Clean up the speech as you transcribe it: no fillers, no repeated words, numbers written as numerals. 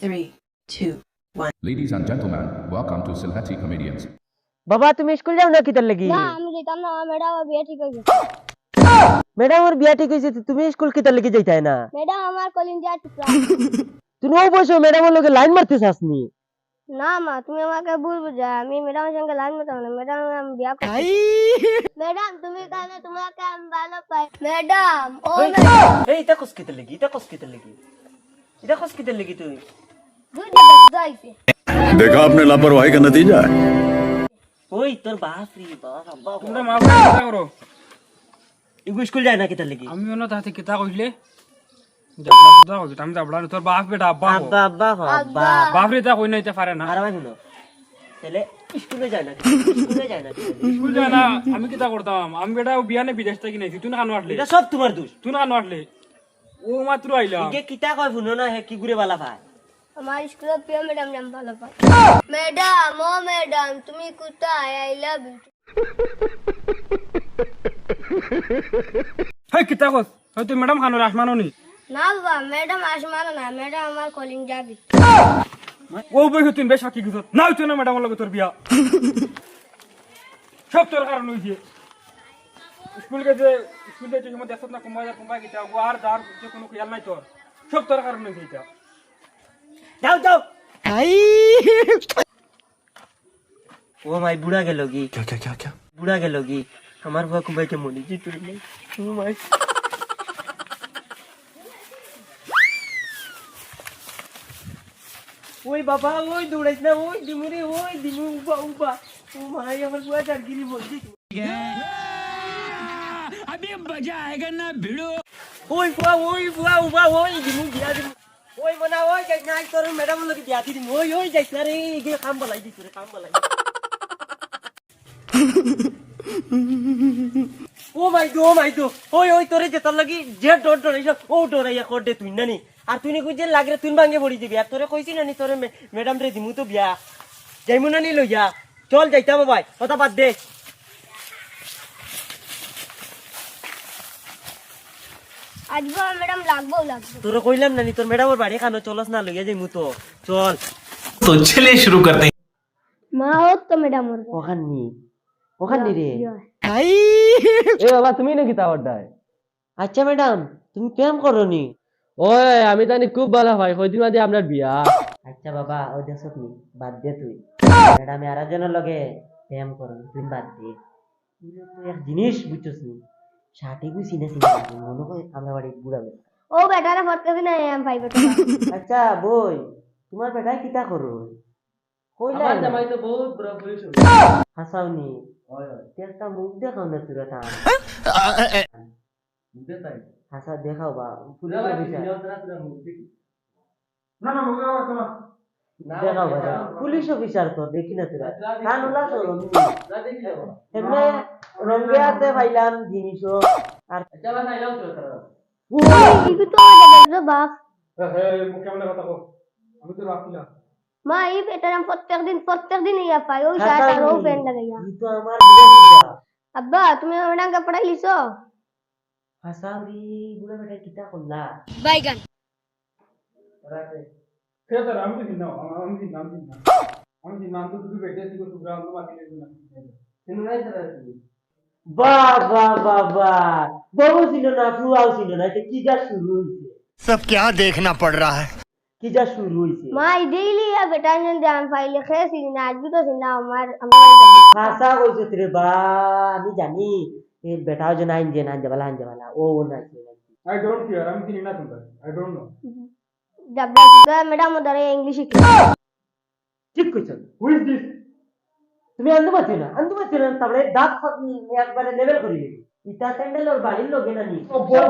Three, two, one. Ladies and gentlemen, welcome to Silhati Comedians. বাবা তুমি school যাও না কিতার লাগি? না আমি যেতাম না, ম্যাডাম আমার বিয়ে ঠিক হয়ে গেছে। ম্যাডাম ওর বিয়া ঠিক হইছে, তুমি স্কুল কিতার লাগি যাইতাই না? ম্যাডাম আমার কলিজা টুকরা। তুমি ওই বসে ম্যাডামের লগে লাইন মারতে চাসনি? না মা, তুমি আমাকে ভুল বুঝা, আমি ম্যাডামের সঙ্গে লাইন মারতাম না, ম্যাডাম আমি বিয়ে করব। ম্যাডাম তুমি কেন, তোমাকে আমি ভালো পাই ম্যাডাম। ও ম্যাডাম এই এটা কস কিতার লাগি? এটা কস কিতার লাগি? এটা কস কিতার লাগি তুই? দুই দিন যাইছে। देखा आपने लापरवाही का नतीजा है। ওই তোর বাপ রে বাপ, আব্বা তোমরা মাফ করে করো। ইগু স্কুল যায় না কিতার লাগি? আমিও না তাতে কিতা কইলে যাবলা সুদা কইছ আমি যাবলা না, তোর বাপ বেটা আব্বা হো। আব্বা আব্বা আব্বা বাপ রে তা কই নাইতে পারে না। আর ভাই শুনো, তাহলে স্কুলে যায় না, স্কুলে যায় না। স্কুল যায় না, আমি কিতা করতাম? আমি বেটা বিয়ানে বিদেশ থেকে নাইছি, তুই না কানো আসলে, এটা সব তোমার দোষ। তুই না কানো আসলে ও মাত্র আইলা। ইগে কিতা কয় শুনো না, হে কি ঘুরে বালা ভাই। আমার স্কুলে প্রিয় ম্যাডাম নাম ভালো পাই। ম্যাডাম ও ম্যাডাম তুমি কোথায়? I love you. হেই কিতা কস? হই তুই ম্যাডাম খানোর আসমানো নি? না বাবা, ম্যাডাম আসমানো না, ম্যাডাম আমার কলিজা বি। ও বই তুই বেশ ফাঁকি গিয়েছ না, তুই না ম্যাডামের লগে তোর বিয়া সব তোর কারণ হইছে। স্কুল গেছে, স্কুল গেছে তুমি দেখছ না কমাই গেছে, আর দার যে কোনো খেয়াল নাই তোর, সব তোর কারণ হইছে এটা। যাও যাও। ও মাই বুড়া গেল কি? क्या বুড়া গেল কি? আমার বুয়া কুমাইতে মনি জি তুই নাই। ও মাই ওই বাবা, ওই দৌড়াইছ না, ওই দিমু রে, ওই দিমু, উবা উবা। ও মাই আমার বুয়া চারগিরি বলছি। अभी मजा आएगा ना भिड़ो। ওই বুয়া, ওই বুয়া উবা, ওই দিমু বিয়া দিমু। ওই মনা, ওই যাইছ না, তোর ম্যাডাম লগে বিয়া দিমু। ওই যাইছ না রে, ইগে কাম বলাই দিছ রে, কাম বলাই। ও মাই গো, ও মাই গো। ওই তোরে যেতার লাগি যে ডর এইসব ও ডরাইয়া কর দে তুই নানি। আর তুই নি কইছে লাগরে তুই ভাঙে পড়ি দিবি। আর তোরে কইছি নানি তোরে ম্যাডাম রে দিমু তো বিয়া। যাইমু নানি লইয়া। চল যাইতাম ভাই, কথা বাদ দে। আজকে ম্যাডাম লাগবো। তোরে কইলাম নানি তোর ম্যাডামের বাড়ি খানো চলস না লইয়া যাইমু তো। চল। तो चलिए शुरू करते हैं। মা ও তো ম্যাডাম ওর ওখান রে। এ বাবা তুমি নাকি তাওয়ারটায়? আচ্ছা ম্যাডাম, তুমি প্রেম করনি? ওই আমি জানি খুব ভালো ভাই, কয়দিন বাদে আপনার বিয়া। আচ্ছা বাবা, ওই দেখছ নি, বাদ দে তুই। ম্যাডাম আর একজনের লগে প্রেম করন, তুই বাদ দে। তুই তো এক জিনিস বুঝছস নি, শাটি গুই সিনে মনে কই আমরা বাড়ি বুড়াবে। ও বেটারে ফটকে দিন এম পাইবে তো। আচ্ছা বই, তোমার বেটাই কিতা করো? কইলা আমার জামাই তো বহুত বড় পুলিশ হাসাওনি। ওই একটা মুখ দেখাও না তুই তা। মুখ দেখাই হাসা দেখাও বা পুলিশ অফিসার। না না মুখ দেখাও না, দেখাও বাবা পুলিশ অফিসার তো দেখি না তোরা কান উলা সরম না দেখি যাও এমনে রঙে আতে ভাইলাম জিনিসও। আর চালা নাইলাও তো তোরা ওই কি তো আমাদের বাপ। হে মুখ কেমন কথা কও? আমি তো রাখিলা মা এই বেটার हम প্রত্যেক দিন ইয়া পাই ওই শার্ট আর ও প্যান্ট লাগাইয়া। ই তো আমার বিয়া। আব্বা তুমি ম্যাডাম কে পড়াই লিছো? হাসাউরি বুড়া বেটা কিতা করলা? বাইগান রাতে ফের আমি তো চিন্তা আমি নাম তো তুই বেটে দিও সুগ্রাম তো বাকি না শুনো নাই তারা তুমি বাবা বাবা বাবু ছিল না, ফুয়াও ছিল না, এটা কি যা শুরু হইছে? सब क्या देखना पड़ रहा है। কি যা শুরু হইছে? মা ডেইলি ইয়া বেটা জান পাইলে খেয়েছি না, আজকে তো সিনা আমার হাসা কইছে রে বা, আমি জানি এই বেটাও যে নাইন যে নাইন যাবালা ও নাই। আই ডোন্ট কেয়ার, আমি চিনি না তোমরা, আই ডোন্ট নো ডাবলা ম্যাডাম ধরে ইংলিশ শিখি। ঠিক কইছ। Who is this? তুমি আনতে পারছো না তারপরে দাঁত একবারে লেভেল করি দিবি। ইটা স্যান্ডেল ওর বাড়ির লোকে না নি। ও বল